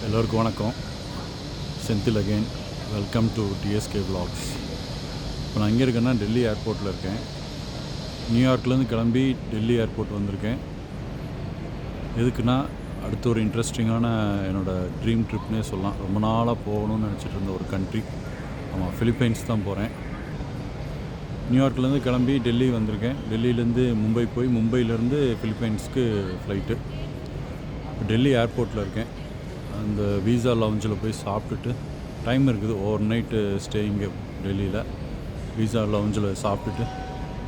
எல்லோருக்கும் வணக்கம். Senthil again. Welcome to TSK vlogs. இப்போ நான் எங்கே இருக்கேன்னா டெல்லி ஏர்போர்ட்டில் இருக்கேன். நியூயார்க்லேருந்து கிளம்பி டெல்லி ஏர்போர்ட் வந்திருக்கேன். எதுக்குன்னா அடுத்து ஒரு இன்ட்ரெஸ்டிங்கான என்னோடய ட்ரீம் ட்ரிப்னே சொல்லலாம். ரொம்ப நாளாக போகணும்னு நினச்சிட்டு இருந்த ஒரு கண்ட்ரி. ஆமாம், ஃபிலிப்பைன்ஸ் தான் போகிறேன். நியூயார்க்லேருந்து கிளம்பி டெல்லி வந்திருக்கேன். டெல்லியிலேருந்து மும்பை போய் மும்பையிலேருந்து ஃபிலிப்பைன்ஸ்க்கு ஃப்ளைட்டு. டெல்லி ஏர்போர்ட்டில் இருக்கேன். அந்த வீசா லவுஞ்சில் போய் சாப்பிட்டுட்டு டைம் இருக்குது. ஓவர் நைட்டு ஸ்டே இங்கே டெல்லியில் வீசா லவுஞ்சில் சாப்பிட்டுட்டு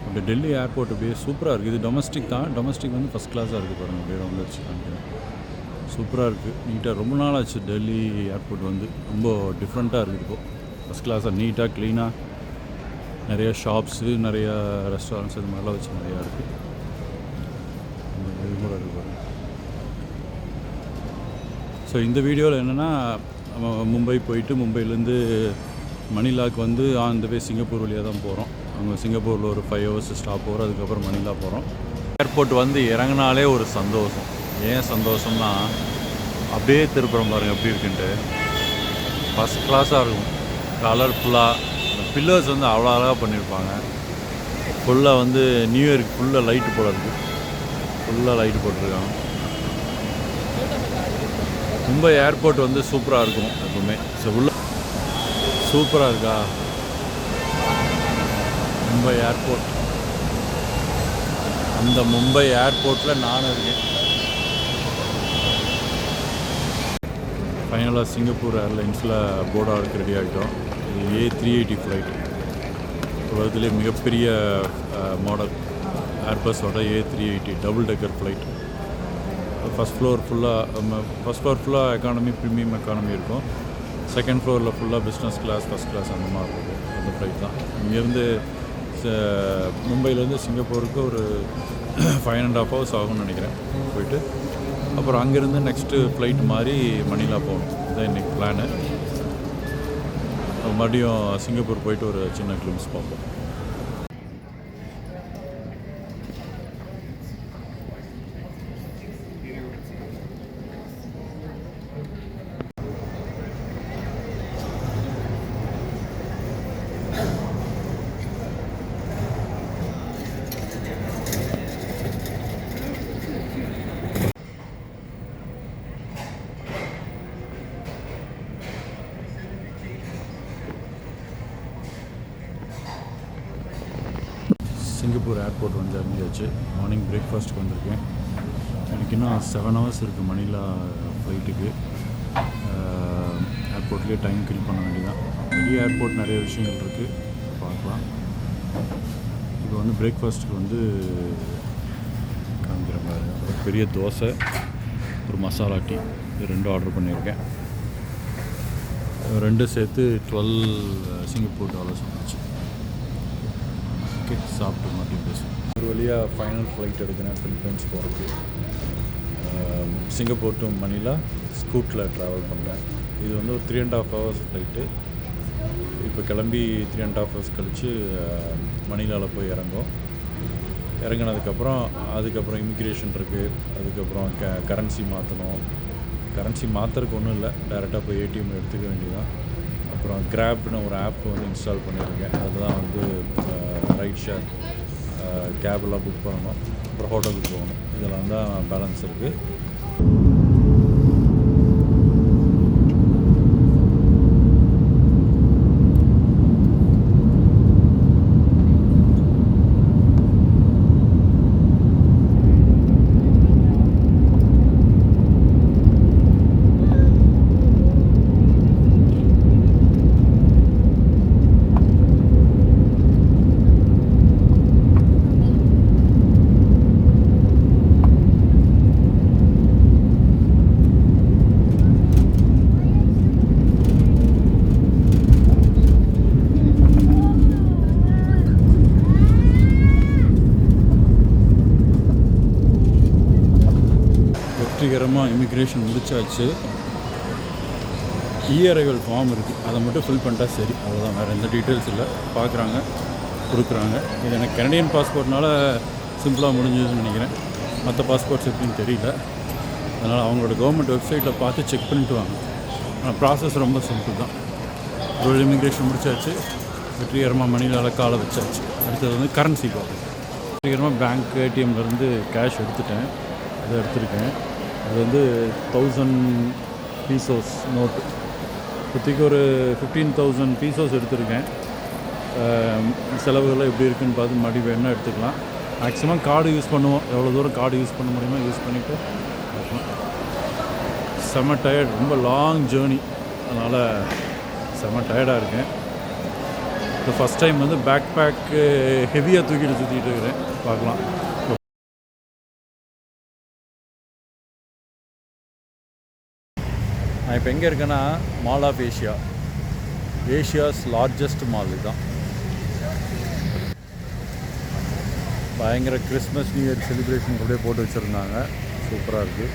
அப்படி டெல்லி ஏர்போர்ட் அப்படியே சூப்பராக இருக்குது. இது டொமஸ்டிக் தான். டொமஸ்டிக் வந்து ஃபஸ்ட் கிளாஸாக இருக்குது பாருங்கள். அப்படியே ரவுண்ட் வச்சு காமிக்கிறேன். சூப்பராக இருக்குது, நீட்டாக. ரொம்ப நாள் ஆச்சு டெல்லி ஏர்போர்ட் வந்து. ரொம்ப டிஃப்ரெண்ட்டாக இருக்குது இப்போது. ஃபஸ்ட் கிளாஸாக நீட்டாக க்ளீனாக நிறையா ஷாப்ஸு, நிறையா ரெஸ்டாரண்ட்ஸ் இது மாதிரிலாம் வச்சு நிறையா இருக்குது. இது கூட இருக்குது பாருங்கள். ஸோ இந்த வீடியோவில் என்னென்னா, நம்ம மும்பை போயிட்டு மும்பையிலேருந்து மணிலாவுக்கு வந்து அந்த வே சிங்கப்பூர் வழியாக தான் போகிறோம். அங்கே சிங்கப்பூரில் ஒரு 5 hours ஸ்டாப் போகிறோம். அதுக்கப்புறம் மணிலா போகிறோம். ஏர்போர்ட் வந்து இறங்கினாலே ஒரு சந்தோஷம். ஏன் சந்தோஷம்னா, அப்படியே திருப்புறம் பாருங்கள் எப்படி இருக்குன்ட்டு. ஃபஸ்ட் கிளாஸாக இருக்கும். கலர்ஃபுல்லாக அந்த பில்லர்ஸ் வந்து அவ்வளோ அழகாக பண்ணியிருப்பாங்க. ஃபுல்லாக வந்து நியூ இயருக்கு ஃபுல்லாக லைட்டு போட இருக்குது. ஃபுல்லாக லைட்டு போட்டிருக்காங்க. மும்பை ஏர்போர்ட் வந்து சூப்பராக இருக்கும் எப்பவுமே. ஸோ உள்ள சூப்பராக இருக்கா மும்பை ஏர்போர்ட். அந்த மும்பை ஏர்போர்ட்டில் நானும் இருக்கேன். ஃபைனலாக சிங்கப்பூர் ஏர்லைன்ஸில் போர்ட் ஆகிறதுக்கு ரெடி ஆகிட்டோம். இது A380 ஃப்ளைட். உலகத்துலேயே மிகப்பெரிய மாடல் ஏர்பஸோட A380 double decker flight. First floor ஃபுல்லாக எக்கானமி, ப்ரீமியம் எக்கானமி இருக்கும். செகண்ட் ஃப்ளோரில் ஃபுல்லாக பிஸ்னஸ் கிளாஸ், ஃபஸ்ட் கிளாஸ் அந்த மாதிரி இருக்கும். அந்த ஃப்ளைட் தான். இங்கேருந்து மும்பையிலேருந்து சிங்கப்பூருக்கு ஒரு 5.5 hours ஆகும்னு நினைக்கிறேன் போயிட்டு. அப்புறம் அங்கேருந்து நெக்ஸ்ட்டு ஃப்ளைட் மாதிரி மணிலா போகணும். இதுதான் இன்றைக்கி பிளானு. மறுபடியும் சிங்கப்பூர் போயிட்டு ஒரு சின்ன கிளிம்ஸ் பார்ப்போம். சிங்கப்பூர் ஏர்போர்ட் வந்து இறங்கியாச்சு. மார்னிங் பிரேக்ஃபாஸ்ட்டுக்கு வந்திருக்கேன். எனக்கு இன்னும் 7 hours இருக்குது மணிலா ஃப்ளைட்டுக்கு. ஏர்போர்ட்லேயே டைம் கில் பண்ண வேண்டியதான். பெரிய ஏர்போர்ட், நிறைய விஷயங்கள் இருக்குது, பார்க்கலாம். இப்போ வந்து பிரேக்ஃபாஸ்ட்டுக்கு வந்து காமிக்கிற மாதிரி ஒரு பெரிய தோசை, ஒரு மசாலா டீ, இது 2 ஆர்டர் பண்ணியிருக்கேன். 2 சேர்த்து 12 சிங்கப்பூர் டாலர்ஸ் வந்துச்சு. ஓகே, சாப்பிட்டு மாட்டி பேசுவோம். ஒரு வழியாக ஃபைனல் ஃப்ளைட் எடுக்கிறேன் ஃபிலிப்பைன்ஸ் போகிறதுக்கு. சிங்கப்பூர் டு மணிலா ஸ்கூட்டில் ட்ராவல் பண்ணுறேன். இது வந்து ஒரு 3.5 hours ஃப்ளைட்டு. இப்போ கிளம்பி 3.5 hours கழித்து மணிலாவில் போய் இறங்கும். அதுக்கப்புறம் இமிக்ரேஷன் இருக்குது. அதுக்கப்புறம் கரன்சி மாற்றணும். கரன்சி மாற்றுறதுக்கு ஒன்றும் இல்லை, டைரெக்டாக போய் ATM எடுத்துக்க வேண்டியதான். அப்புறம் கிராப்னு ஒரு ஆப் வந்து இன்ஸ்டால் பண்ணியிருக்கேன். அதுதான் வந்து ரைட் ஷேர் கேபெல்லாம் புக் பண்ணணும். அப்புறம் ஹோட்டலுக்கு போகணும். இதெல்லாம் தான் பேலன்ஸ் இருக்குது. வெற்றிகரமாக இமிக்ரேஷன் முடிச்சாச்சு. அரைவல் ஃபார்ம் இருக்குது, அதை மட்டும் ஃபில் பண்ணிட்டா சரி. அவ்வளோதான், வேறு எந்த டீட்டெயில்ஸ் இல்லை. பார்க்குறாங்க, கொடுக்குறாங்க. இது எனக்கு கனடியன் பாஸ்போர்ட்னால சிம்பிளாக முடிஞ்சதுன்னு நினைக்கிறேன். மற்ற பாஸ்போர்ட்ஸ் எப்படின்னு தெரியல. அதனால் அவங்களோட கவர்மெண்ட் வெப்சைட்டில் பார்த்து செக் பண்ணிட்டு வாங்க. ஆனால் ப்ராசஸ் ரொம்ப சிம்பிள் தான். ஒரு இமிக்ரேஷன் முடிச்சாச்சு, வெற்றிகரமாக மணிலால் காலை வச்சாச்சு. அடுத்தது வந்து கரன்சி பார்ப்போம். வெற்றிகரமாக பேங்க் ஏடிஎம்லேருந்து கேஷ் எடுத்துட்டேன், அதை எடுத்திருக்கேன். அது வந்து 1000 பீசோஸ் நோட்டு. இப்போதைக்கு ஒரு 15,000 பீசோஸ் எடுத்திருக்கேன். செலவுகள்லாம் எப்படி இருக்குதுன்னு பார்த்து மறுபடி வேணால் எடுத்துக்கலாம். மேக்ஸிமம் கார்டு யூஸ் பண்ணுவோம், எவ்வளோ தூரம் கார்டு யூஸ் பண்ண முடியுமோ யூஸ் பண்ணிவிட்டு செம்ம டயர்ட், ரொம்ப லாங் ஜேர்னி, அதனால் செம்ம டயர்டாக இருக்கேன். இப்போ ஃபஸ்ட் டைம் வந்து பேக் பேக்கு ஹெவியாக தூக்கிட்டு சுற்றிட்டு இருக்கிறேன். பார்க்கலாம். நான் இப்போ எங்கே இருக்கேன்னா mall of Asia, Asia's largest mall இதுதான். பயங்கர கிறிஸ்மஸ் நியூ இயர் செலிப்ரேஷன் கூட போட்டு வச்சுருந்தாங்க, சூப்பராக இருக்குது.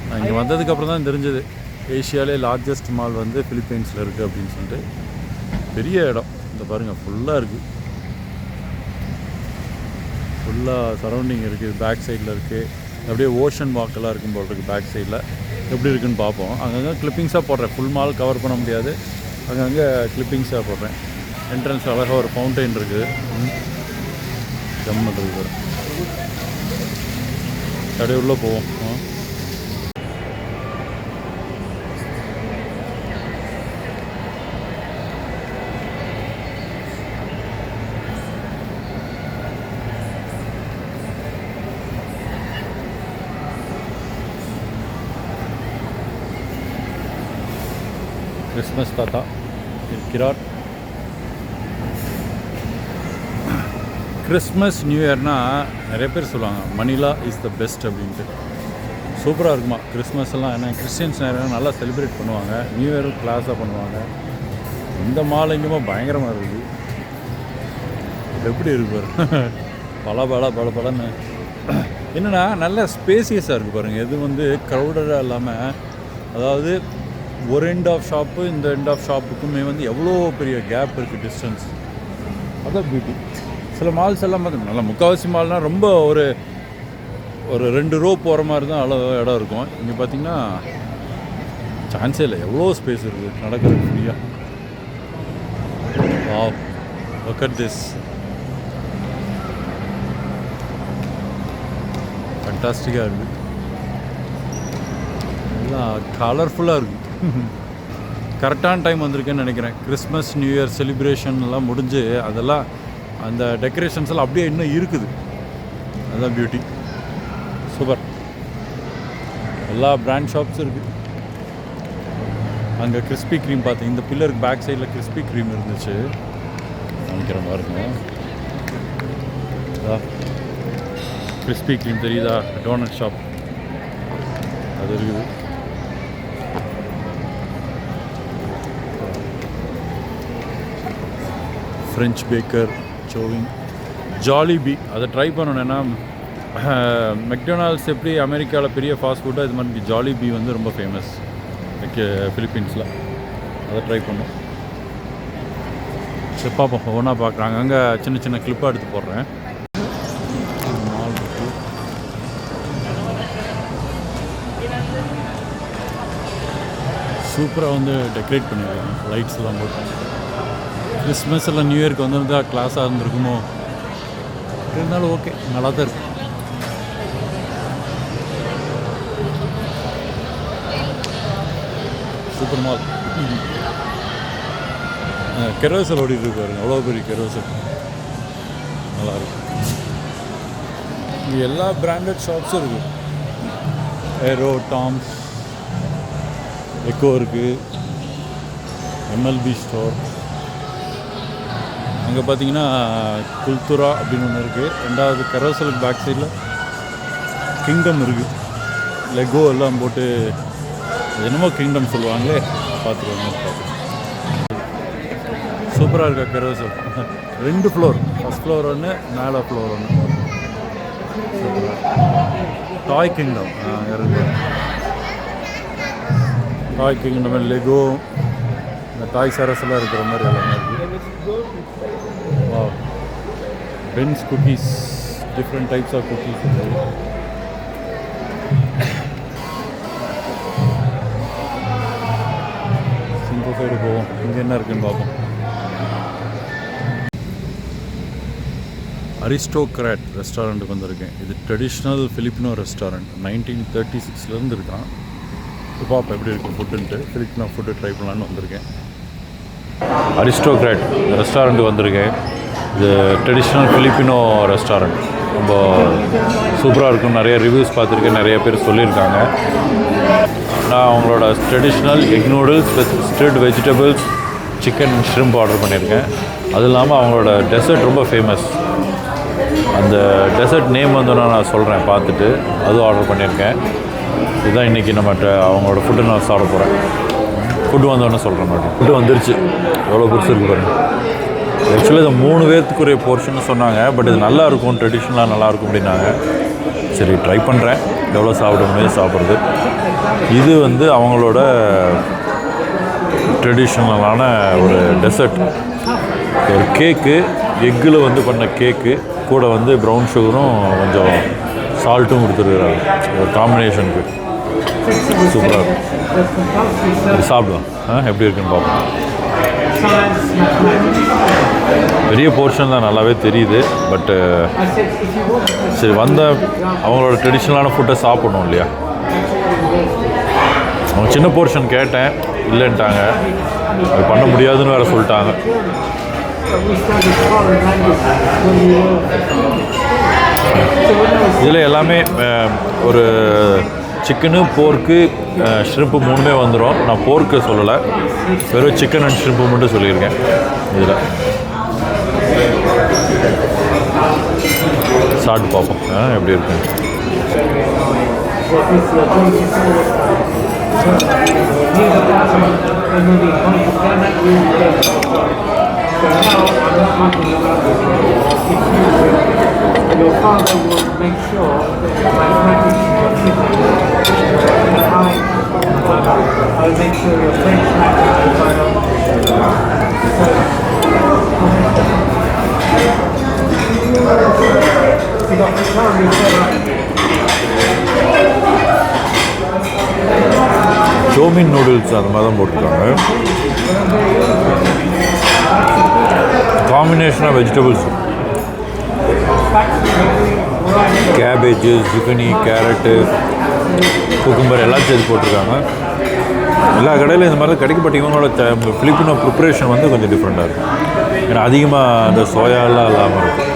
நான் இங்கே வந்ததுக்கப்புறம் தான் தெரிஞ்சது ஏஷியாவிலே லார்ஜஸ்ட் மால் வந்து ஃபிலிப்பைன்ஸில் இருக்குது அப்படின்னு சொல்லிட்டு. பெரிய இடம், இந்த பாருங்கள் ஃபுல்லாக இருக்குது, ஃபுல்லாக சரௌண்டிங் இருக்குது. பேக் சைடில் இருக்குது, அப்படியே ஓஷன் வாக்கெல்லாம் இருக்கும் போல் இருக்குது. பேக் சைடில் எப்படி இருக்குதுன்னு பார்ப்போம். அங்கங்கே கிளிப்பிங்ஸாக போடுறேன், ஃபுல் மால் கவர் பண்ண முடியாது, அங்கங்கே கிளிப்பிங்ஸாக போடுறேன். என்ட்ரன்ஸ் அழகாக ஒரு ஃபவுண்டைன் இருக்குது, ஜம்மன் இருக்குது. அப்படியே உள்ளே போவோம். கிறிஸ்மஸ் தாத்தா இருக்கிறார். கிறிஸ்மஸ் நியூ இயர்னால் நிறைய பேர் சொல்லுவாங்க மணிலா இஸ் த பெஸ்ட் அப்படின்ட்டு. சூப்பராக இருக்குமா கிறிஸ்மஸ் எல்லாம். ஏன்னா கிறிஸ்டியன்ஸ் நிறைய நல்லா செலிப்ரேட் பண்ணுவாங்க, நியூ இயரும் கிளாஸாக பண்ணுவாங்க. இந்த மால் எங்கேயுமோ பயங்கரமாக இருக்குது. எப்படி இருப்பார் பல என்னென்னா நல்ல ஸ்பேசியஸாக இருக்குது பாருங்கள். எது வந்து க்ரௌடடாக இல்லாமல், அதாவது ஒரு எண்ட் ஆஃப் ஷாப்பு இந்த எண்ட் ஆஃப் ஷாப்புக்குமே வந்து எவ்வளோ பெரிய கேப் இருக்குது, டிஸ்டன்ஸ். அதான் பியூட்டி. சில மால்ஸ் எல்லாம் பார்த்தீங்கன்னா நல்லா முக்கால்வாசி மால்னால் ரொம்ப ஒரு 2 ரோ போகிற மாதிரி தான் அளவு இடம் இருக்கும். இங்கே பார்த்தீங்கன்னா சான்ஸே இல்லை, எவ்வளோ ஸ்பேஸ் இருக்குது நடக்கிறது ஃப்ரீயாக. வாவ், லுக் அட் திஸ், ஃபண்டாஸ்டிக்காக இருக்குது. எல்லாம் கலர்ஃபுல்லாக இருக்குது. கரெக்டான டைம் வந்திருக்கேன்னு நினைக்கிறேன். கிறிஸ்மஸ் நியூ இயர் செலிப்ரேஷன் எல்லாம் முடிஞ்சு அதெல்லாம் அந்த டெக்கரேஷன்ஸ் எல்லாம் அப்படியே இன்னும் இருக்குது. அதுதான் பியூட்டி. சூப்பர். எல்லா பிராண்ட் ஷாப்ஸும் இருக்குது. அங்கே கிறிஸ்பி க்ரீம் பார்த்தேன், இந்த பில்லருக்கு பேக் சைடில் கிறிஸ்பி க்ரீம் இருந்துச்சு, நினைக்கிற பாருங்க. கிறிஸ்பி க்ரீம் தெரியுதா, டோனட் ஷாப் அது இருக்குது. ஃப்ரெஞ்ச் பேக்கர், சோவிங், ஜாலிபி அதை ட்ரை பண்ணணுன்னா மெக்டொனால்ட்ஸ் எப்படி அமெரிக்காவில் பெரிய ஃபாஸ்ட் ஃபுட்டாக, இது மாதிரி ஜாலிபி வந்து ரொம்ப ஃபேமஸ் ஃபிலிப்பீன்ஸில். அதை ட்ரை பண்ணோம். சரி பார்ப்போம், ஒவ்வொன்றா பார்க்குறாங்க. அங்கே சின்ன சின்ன கிளிப்பாக எடுத்து போடுறேன். சூப்பராக வந்து டெக்கரேட் பண்ணியிருக்காங்க, லைட்ஸ் எல்லாம் போட்டு. கிறிஸ்மஸ் எல்லாம் நியூ இயர்க்கு வந்திருந்தால் கிளாஸாக இருந்திருக்குமோ, இருந்தாலும் ஓகே, நல்லா தான் இருக்கும். Super mall. கெரோசல் ஓடிட்டு பாருங்க, அவ்வளோ பெரிய கெரோசல், நல்லாயிருக்கும். இங்கே எல்லா பிராண்டட் ஷாப்ஸும் இருக்குது. ஏரோ, டாம்ஸ், எக்கோ இருக்குது, எம்எல்பி ஸ்டோர். அங்கே பார்த்தீங்கன்னா குல்துரா அப்படின்னு ஒன்று இருக்குது. ரெண்டாவது கரோசலுக்கு பேக் சைடில் கிங்டம் இருக்குது. லெகோ எல்லாம் போட்டு என்னமோ கிங்டம் சொல்லுவாங்களே, பார்த்துருவாங்க. சூப்பராக இருக்கா கரோசல். 2 ஃப்ளோர், ஃபஸ்ட் ஃப்ளோர் ஒன்று, மேலே ஃப்ளோர் ஒன்று. சூப்பராக. டாய் கிங்டம் இருக்கு. டாய் கிங்டம், லெகோ, இந்த டாய் சரஸ் எல்லாம் இருக்கிற மாதிரி எல்லாமே இருக்குது. Ben's cookies, different types of cookies இருக்குது. சாப்பிட்டு போவோம். இங்கே என்ன இருக்குன்னு பார்ப்போம். அரிஸ்டோக்ராட் ரெஸ்டாரண்ட்டுக்கு வந்திருக்கேன். இது ட்ரெடிஷ்னல் ஃபிலிப்பினோ ரெஸ்டாரண்ட். 1936 இருக்கான். இப்போ பார்ப்போம் எப்படி இருக்குது ஃபுட்டுன்ட்டு. ஃபிலிப்பினோ ஃபுட்டு ட்ரை பண்ணலான்னு வந்திருக்கேன். அரிஸ்டோக்ராட் ரெஸ்டாரண்ட்டுக்கு வந்திருக்கேன். இது ட்ரெடிஷ்னல் ஃபிலிப்பினோ ரெஸ்டாரண்ட். ரொம்ப சூப்பராக இருக்கும். நிறைய ரிவ்யூஸ் பார்த்துருக்கேன், நிறைய பேர் சொல்லியிருக்காங்க. நான் அவங்களோட traditional egg noodles with stirred vegetables, chicken and shrimp order பண்ணியிருக்கேன். அது இல்லாமல் அவங்களோட டெசர்ட் ரொம்ப ஃபேமஸ். அந்த டெசர்ட் நேம் வந்து நான் சொல்கிறேன் பார்த்துட்டு, அதுவும் ஆர்டர் பண்ணியிருக்கேன். இதுதான் இன்றைக்கி நம்மகிட்ட அவங்களோட ஃபுட்டு நான் சாப்பிட போகிறேன். ஃபுட்டு வந்தோடனே சொல்கிறேன் மேடம். ஃபுட்டு வந்துருச்சு. எவ்வளோ பெருசு இருக்குது பாருங்கள். ஆக்சுவலி இது 3 பேர்த்துக்குரிய போர்ஷன்னு சொன்னாங்க. பட் இது நல்லாயிருக்கும், ட்ரெடிஷ்னலாக நல்லாயிருக்கும் அப்படின்னாங்க. சரி ட்ரை பண்ணுறேன். எவ்வளோ சாப்பிட முடியும் சாப்பிட்றது. இது வந்து அவங்களோட ட்ரெடிஷ்னலான ஒரு டெசர்ட். ஒரு கேக்கு, எக்கில் வந்து பண்ண கேக்கு கூட வந்து ப்ரௌன் சுகரும் கொஞ்சம் சால்ட்டும் கொடுத்துருக்குறாங்க. ஒரு காம்பினேஷனுக்கு சூப்பராக இருக்கும். சாப்பிடுவோம் எப்படி இருக்குன்னு பார்ப்போம். பெரிய போர்ஷன் தான், நல்லாவே தெரியுது. பட்டு சரி வந்த அவங்களோட ட்ரெடிஷ்னலான ஃபுட்டை சாப்பிடணும் இல்லையா. அவங்க சின்ன போர்ஷன் கேட்டேன், இல்லைன்ட்டாங்க. அது பண்ண முடியாதுன்னு வேறு சொல்லிட்டாங்க. இதில் எல்லாமே ஒரு சிக்கனு, போர்க்கு, ஷ்ரிம்ப்பு 3மே வந்துடும். நான் போர்க்கு சொல்லலை, வெறும் சிக்கன் அண்ட் ஷ்ரிம்ப்பு மட்டும் சொல்லியிருக்கேன். இதில் சாப்பிட்டு பார்ப்போம் எப்படி இருக்கு. Your father will make sure that my package I'll make sure your French package is right on. You got the curry set up. Chow mein noodles அந்த மாதிரி தான் போட்டிருக்காங்க. Combination of vegetables, cabbage, zucchini, carrot, cucumber எல்லாம் சேர்த்து போட்டிருக்காங்க. எல்லா கடையிலும் இந்த மாதிரி கிடைக்க. பட் இவங்களோட ஃபிலிப்பினோ ப்ரிப்ரேஷன் வந்து கொஞ்சம் டிஃப்ரெண்ட்டாக இருக்கும். ஏன்னா அதிகமாக அந்த சோயாலாம் இல்லாமல் இருக்கும்.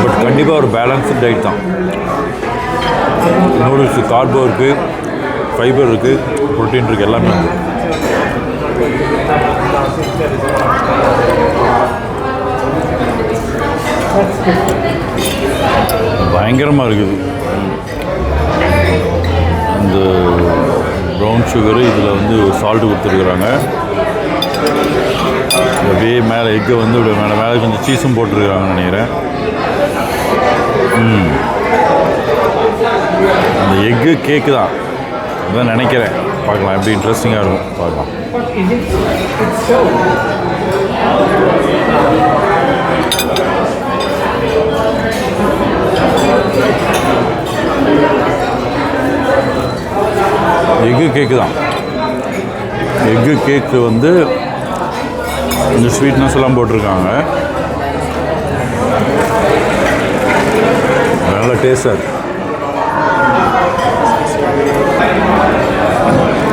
பட் கண்டிப்பாக ஒரு பேலன்ஸ்டு டயட் தான். நூடுல்ஸு கார்போ இருக்குது, ஃபைபர் இருக்குது, ப்ரோட்டீன் இருக்குது, எல்லாமே இருக்குது. பயங்கரமாக இருக்குது. அந்த ப்ரௌன் சுகரு இதில் வந்து சால்ட்டு கொடுத்துருக்குறாங்க. அப்படியே மேலே எக்கை வந்து இப்படி மேலே கொஞ்சம் சீஸும் போட்டிருக்கிறாங்கன்னு நினைக்கிறேன். அந்த எக்கு கேக்கு தான் அதான் நினைக்கிறேன். பார்க்கலாம், எப்படி இன்ட்ரெஸ்டிங்காக இருக்கும் பார்க்கலாம். எக்கு கேக்கு தான். எக்கு கேக்கு வந்து இந்த ஸ்வீட்னஸ் எல்லாம் போட்டிருக்காங்க. நல்ல டேஸ்டாக இருக்குது.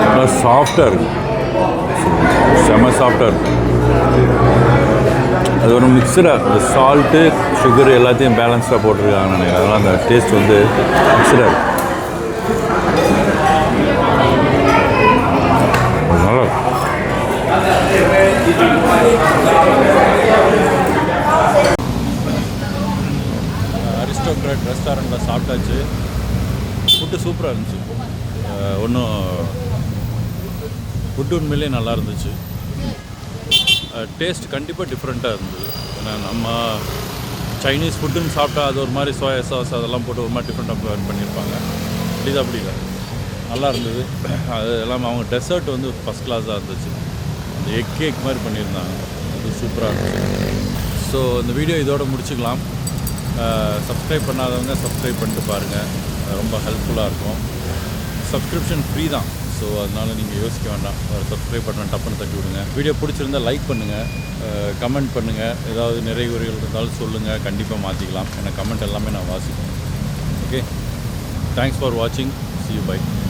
நல்லா சாஃப்டாக இருக்குது. செம்ம சாஃப்டாக இருக்குது. அது ஒரு மிக்சடாக இந்த சால்ட்டு சுகர் எல்லாத்தையும் பேலன்ஸாக போட்டிருக்காங்கன்னு நினைக்கிறேன். அதனால் அந்த டேஸ்ட் வந்து மிக்சடாக இருக்குது. நல்லா அரிஸ்டோக்ராட் ரெஸ்டாரண்ட்டில் சாப்பிட்டாச்சு. ஃபுட்டு சூப்பராக இருந்துச்சு. ஃபுட்டு உண்மையிலே நல்லா இருந்துச்சு. டேஸ்ட் கண்டிப்பாக டிஃப்ரெண்ட்டாக இருந்தது. ஏன்னா நம்ம சைனீஸ் ஃபுட்டுன்னு சாப்பிட்டா அது ஒரு மாதிரி சோயா சாஸ் அதெல்லாம் போட்டு ஒரு மாதிரி டிஃப்ரெண்ட்டாக பண்ணியிருப்பாங்க. இது அப்படி இல்லை, நல்லா இருந்தது. அது எல்லாமே அவங்க டெசர்ட் வந்து ஃபஸ்ட் கிளாஸாக இருந்துச்சு. அந்த எக் கேக் மாதிரி பண்ணியிருந்தாங்க, அது சூப்பராக இருந்துச்சு. ஸோ இந்த வீடியோ இதோடு முடிச்சுக்கலாம். சப்ஸ்கிரைப் பண்ணாதவங்க சப்ஸ்கிரைப் பண்ணிட்டு பாருங்கள், ரொம்ப ஹெல்ப்ஃபுல்லாக இருக்கும். சப்ஸ்கிரிப்ஷன் ஃப்ரீ தான். ஸோ அதனால் நீங்கள் யோசிக்க வேண்டாம். ஒரு சப்ஸ்கிரைப் பட்டன் டப்புன்னு தட்டி விடுங்க. வீடியோ பிடிச்சிருந்தால் லைக் பண்ணுங்கள், கமெண்ட் பண்ணுங்கள். ஏதாவது நிறைகுறைகள் இருந்தாலும் சொல்லுங்கள், கண்டிப்பாக மாற்றிக்கலாம். ஏன்னா கமெண்ட் எல்லாமே நான் வாசிப்பேன். ஓகே, தேங்க்ஸ் ஃபார் வாட்சிங். See you, bye.